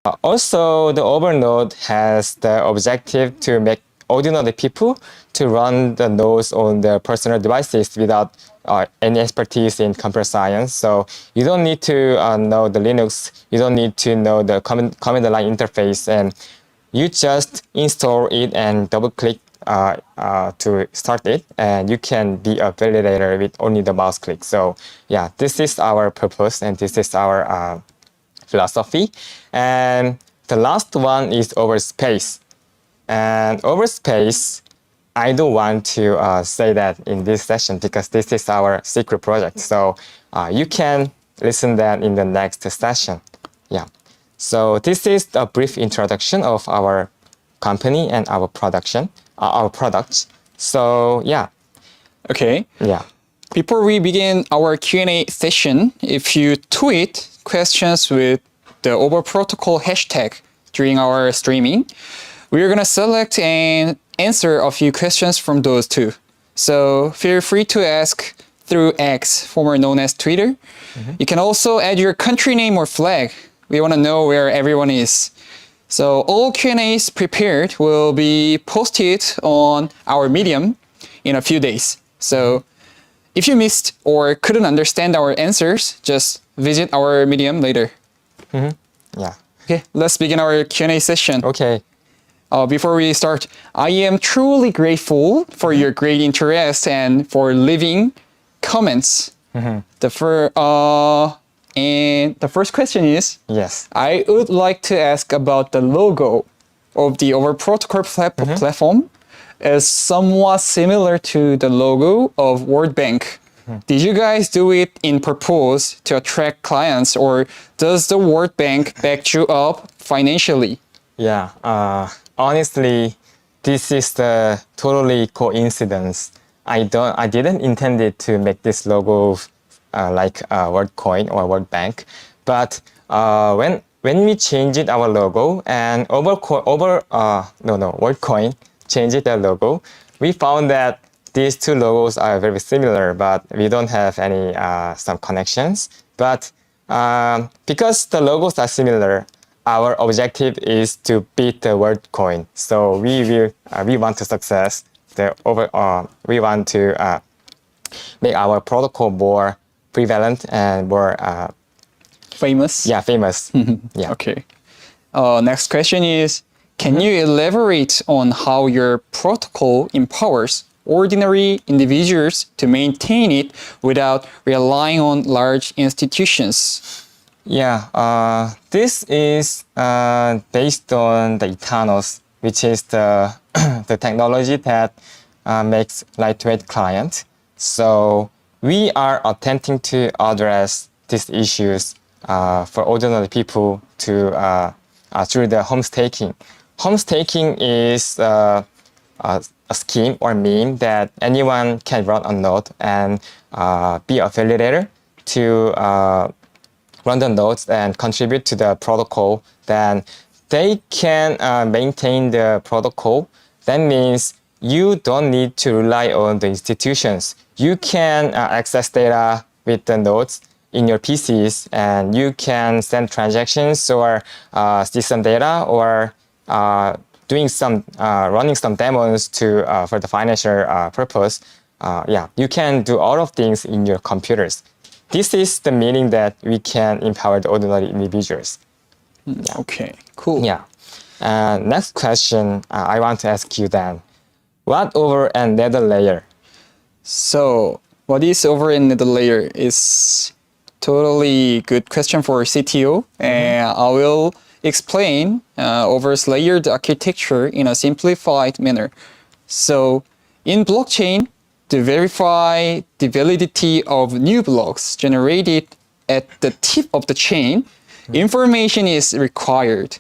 Also, the Overnode has the objective to make ordinary people to run the nodes on their personal devices without any expertise in computer science. So you don't need to know the Linux, you don't need to know the command line interface, and you just install it and double click to start it, and you can be a validator with only the mouse click. So yeah, this is our purpose and this is our philosophy. And the last one is over space. And over space, I don't want to say that in this session because this is our secret project. So you can listen that in the next session. Yeah. So this is a brief introduction of our company and our products. So yeah. Okay. Yeah. Before we begin our Q&A session, if you tweet questions with the over protocol hashtag during our streaming, we're going to select and answer a few questions from those too. So feel free to ask through X, formerly known as Twitter. You can also add your country name or flag. We want to know where everyone is. So all Q&As prepared will be posted on our Medium in a few days. So if you missed or couldn't understand our answers, just visit our Medium later. Yeah. Okay, let's begin our Q&A session. Okay. Before we start, I am truly grateful for your great interest and for leaving comments. And the first question is, Yes. I would like to ask about the logo of the over protocol platform is somewhat similar to the logo of World Bank. Did you guys do it in purpose to attract clients, or does the World Bank back you up financially? Yeah, honestly, this is the totally coincidence. I didn't intend it to make this logo like WorldCoin or World Bank, but when we changed our logo and WorldCoin changed their logo, we found that these two logos are very similar, but we don't have any some connections. But because the logos are similar, our objective is to beat the WorldCoin. So we want to success we want to make our protocol more prevalent and more famous. Yeah, famous. Yeah. Okay. Next question is, can you elaborate on how your protocol empowers ordinary individuals to maintain it without relying on large institutions? Yeah, this is based on the Etanos, which is the the technology that makes lightweight client. So we are attempting to address these issues for ordinary people to through the homestaking. Homestaking is a scheme or meme that anyone can run a node and be a validator to run the nodes and contribute to the protocol. Then they can maintain the protocol. That means you don't need to rely on the institutions. You can access data with the nodes in your PCs, and you can send transactions or see some data or doing some running some demos to for the financial purpose. Yeah, you can do all of things in your computers. This is the meaning that we can empower the ordinary individuals. Yeah. Okay, cool. Yeah. Next question I want to ask you then. What over and nether layer? So what is over and nether layer is totally good question for CTO, and I will explain over's layered architecture in a simplified manner. So in blockchain, to verify the validity of new blocks generated at the tip of the chain, information is required.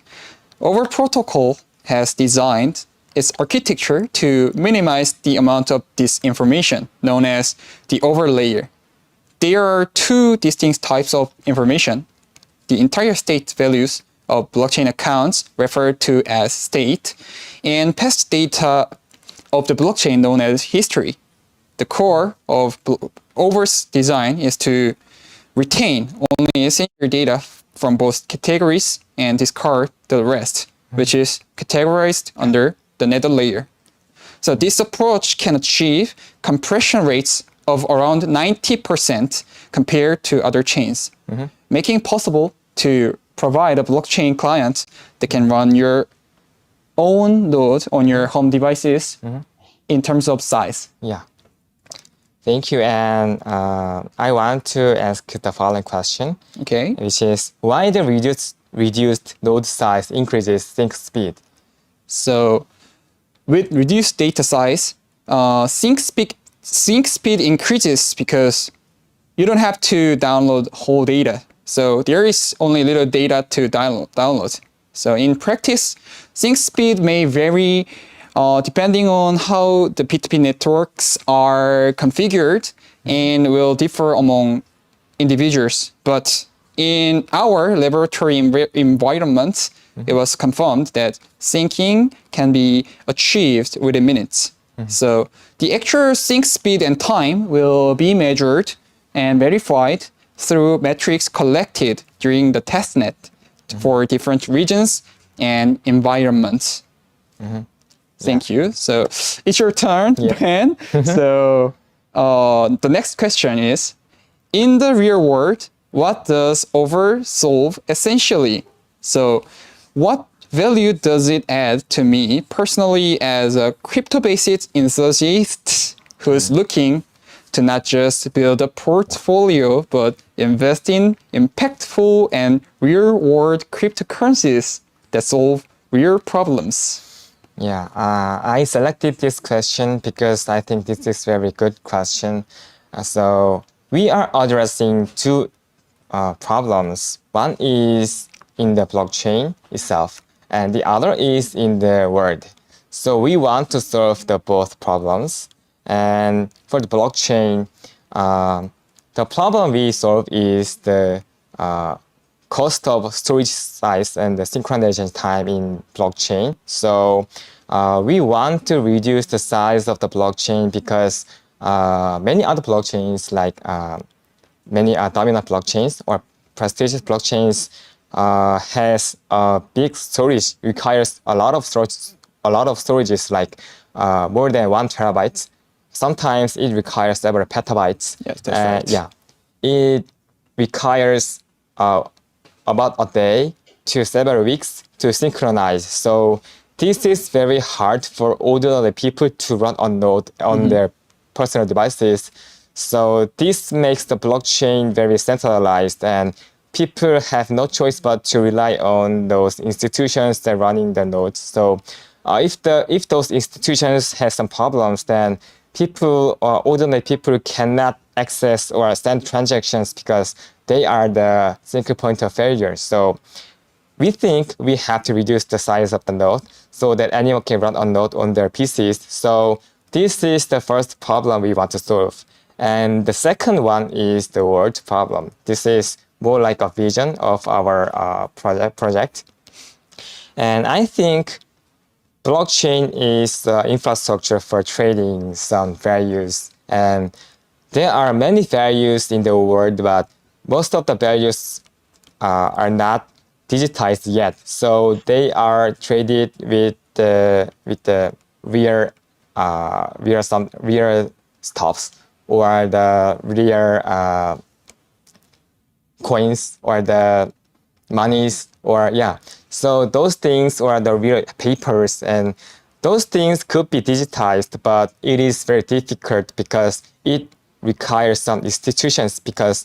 Over protocol has designed its architecture to minimize the amount of this information, known as the over layer. There are two distinct types of information. The entire state values of blockchain accounts referred to as state, and past data of the blockchain known as history. The core of Over's design is to retain only essential data from both categories and discard the rest, which is categorized under the nether layer. So this approach can achieve compression rates of around 90% compared to other chains, making it possible to provide a blockchain client that can run your own node on your home devices in terms of size. Yeah. Thank you. And I want to ask the following question, Okay. which is why the reduced node size increases sync speed? So with reduced data size, sync speed increases because you don't have to download whole data. So there is only little data to download. So in practice, sync speed may vary depending on how the P2P networks are configured and will differ among individuals. But in our laboratory environment, it was confirmed that syncing can be achieved within minutes. So the actual sync speed and time will be measured and verified through metrics collected during the testnet for different regions and environments. Thank you. So it's your turn, Ben. So the next question is, in the real world, what does oversolve essentially? So what value does it add to me personally as a crypto-based enthusiast who's looking to not just build a portfolio, but invest in impactful and real-world cryptocurrencies that solve real problems? Yeah, I selected this question because I think this is a very good question. So we are addressing two problems. One is in the blockchain itself, and the other is in the world. So we want to solve the both problems. And for the blockchain, the problem we solve is the cost of storage size and the synchronization time in blockchain. So we want to reduce the size of the blockchain because many other blockchains, like many dominant blockchains or prestigious blockchains, has big storage, requires a lot of storages, like more than 1 terabyte. Sometimes it requires several petabytes. Yes, that's right. Yeah, it requires about a day to several weeks to synchronize. So this is very hard for ordinary people to run on node on their personal devices. So this makes the blockchain very centralized, and people have no choice but to rely on those institutions that are running the nodes. So if those institutions have some problems, then people or ordinary people cannot access or send transactions because they are the single point of failure. So we think we have to reduce the size of the node so that anyone can run on node on their PCs. So this is the first problem we want to solve. And the second one is the world problem. This is more like a vision of our project. And I think blockchain is the infrastructure for trading some values. And there are many values in the world, but most of the values are not digitized yet. So they are traded with the real stuffs or the real coins or the monies or So those things are the real papers, and those things could be digitized, but it is very difficult because it requires some institutions because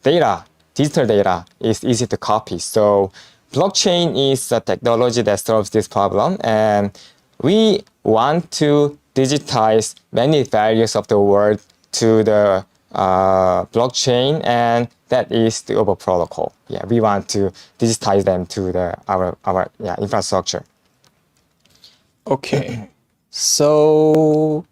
digital data is easy to copy. So blockchain is a technology that solves this problem, and we want to digitize many values of the world to the blockchain, and that is the Obo protocol. Yeah, we want to digitize them to our infrastructure. Okay. So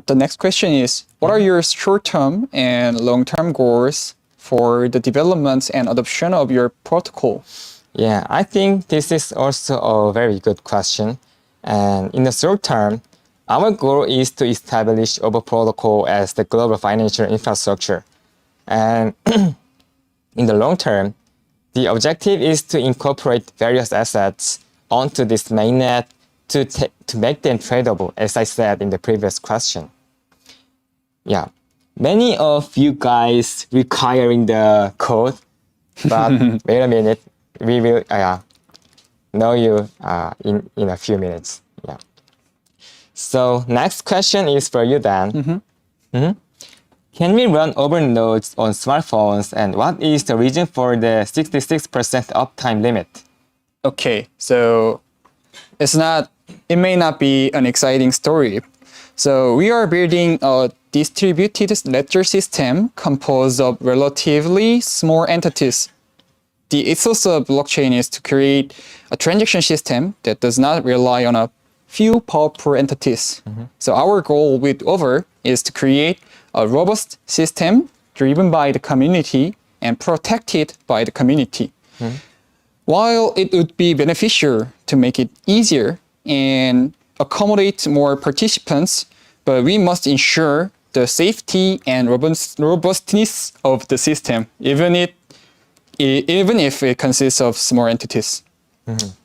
the next question is, what are your short-term and long-term goals for the development and adoption of your protocol? Yeah, I think this is also a very good question. And in the short term, our goal is to establish Obo protocol as the global financial infrastructure. And in the long term, the objective is to incorporate various assets onto this mainnet to make them tradable, as I said in the previous question. Yeah, many of you guys requiring the code, but wait a minute, we will know you in a few minutes. Yeah. So next question is for you, Dan. Can we run over nodes on smartphones, and what is the reason for the 66% uptime limit? Okay, so it may not be an exciting story. So we are building a distributed ledger system composed of relatively small entities. The ethos of blockchain is to create a transaction system that does not rely on a few powerful entities. So our goal with Over is to create a robust system driven by the community and protected by the community. While it would be beneficial to make it easier and accommodate more participants, but we must ensure the safety and robustness of the system, even if it consists of small entities.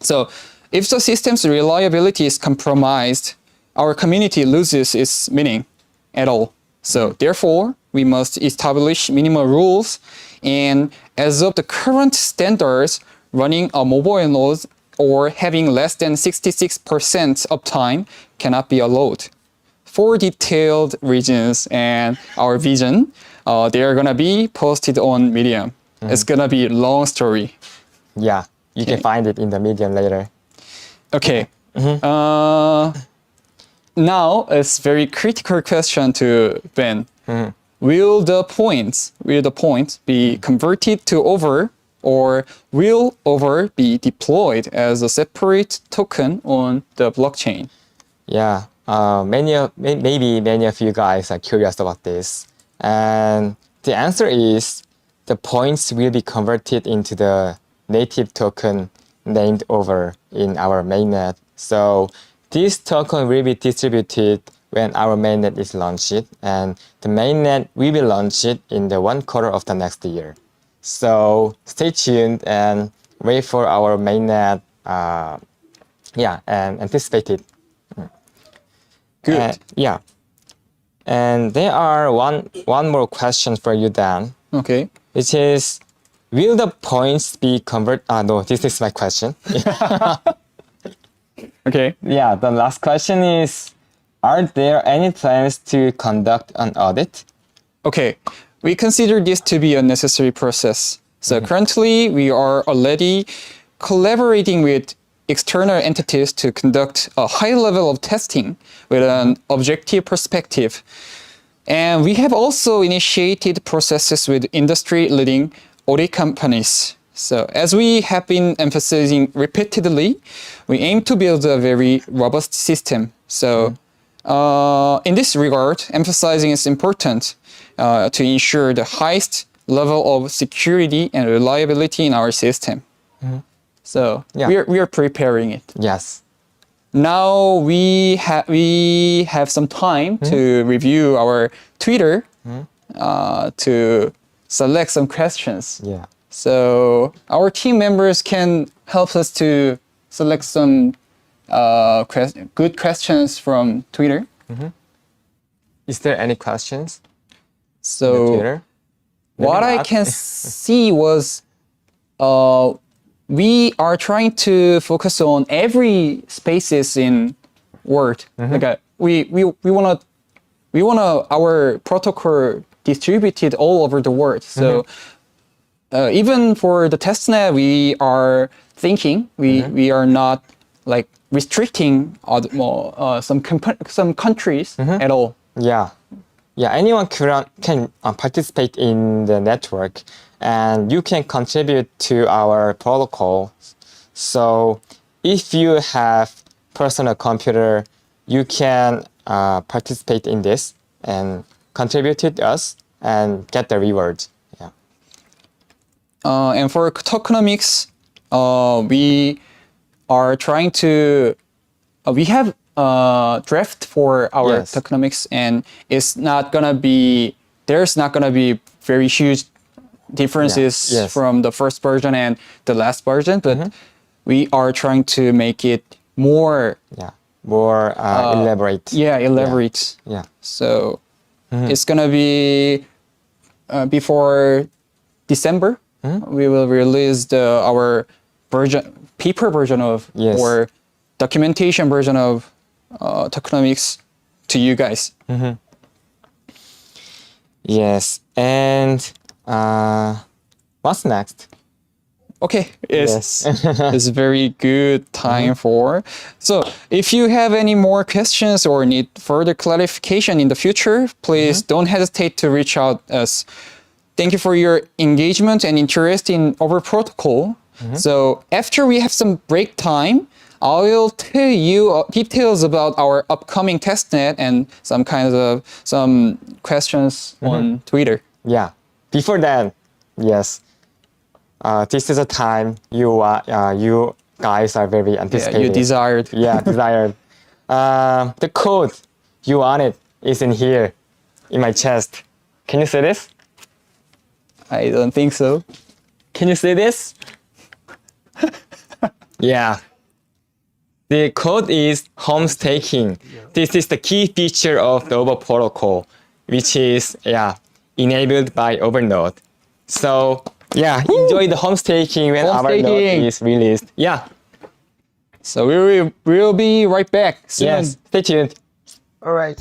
So if the system's reliability is compromised, our community loses its meaning at all. So therefore, we must establish minimal rules, and as of the current standards, running a mobile node or having less than 66% uptime cannot be allowed. For detailed reasons and our vision, they are gonna be posted on Medium. It's gonna be a long story. Yeah, you can find it in the Medium later. Okay. Now it's very critical question to Ben. Will the points be converted to Over, or will Over be deployed as a separate token on the blockchain? Yeah, maybe many of you guys are curious about this, and the answer is the points will be converted into the native token named Over in our mainnet. So this token will be distributed when our mainnet is launched, and the mainnet we will launch it in the 1/4 of the next year. So stay tuned and wait for our mainnet. And anticipate it. Good. Yeah. And there are one more question for you, Dan, Okay. which is, will the points be converted? No, this is my question. Okay. Yeah, the last question is, are there any plans to conduct an audit? Okay, we consider this to be a necessary process. So currently, we are already collaborating with external entities to conduct a high level of testing with an objective perspective. And we have also initiated processes with industry-leading audit companies. So as we have been emphasizing repeatedly, we aim to build a very robust system. So in this regard, emphasizing is important to ensure the highest level of security and reliability in our system. So we are preparing it. Yes. Now we have some time to review our Twitter to select some questions. Yeah. So our team members can help us to select some good questions from Twitter. Is there any questions on So Twitter? what I can see was we are trying to focus on every spaces in Word. Like we wanna our protocol distributed all over the world. So even for the testnet, we are thinking we are not like restricting some countries at all. Yeah. Yeah, anyone can participate in the network, and you can contribute to our protocol. So if you have personal computer, you can participate in this and contribute to us and get the reward. Yeah. And for tokenomics, we are trying to we have a draft for our tokenomics, and there's not gonna be very huge differences Yes. from the first version and the last version, but we are trying to make it more more elaborate. elaborate. Yeah. So it's gonna be before December. We will release our paper version of Yes. or documentation version of tokenomics to you guys. Yes. And what's next? Okay, Yes. it's very good time for. So if you have any more questions or need further clarification in the future, please don't hesitate to reach out us. Thank you for your engagement and interest in our protocol. So after we have some break time, I will tell you details about our upcoming testnet and some questions on Twitter. Yeah. Before that, yes. This is a time you guys are very Yeah, anticipated. you desired. Yeah, desired. The code you wanted is in here, in my chest. Can you see this? I don't think so. Can you see this? Yeah. The code is HOMESTAKIng. This is the key feature of the Over protocol, which is enabled by Overnode. So enjoy the HOMESTAKIng when our node is released. Yeah. So we'll be right back soon. Yes. Stay tuned. All right.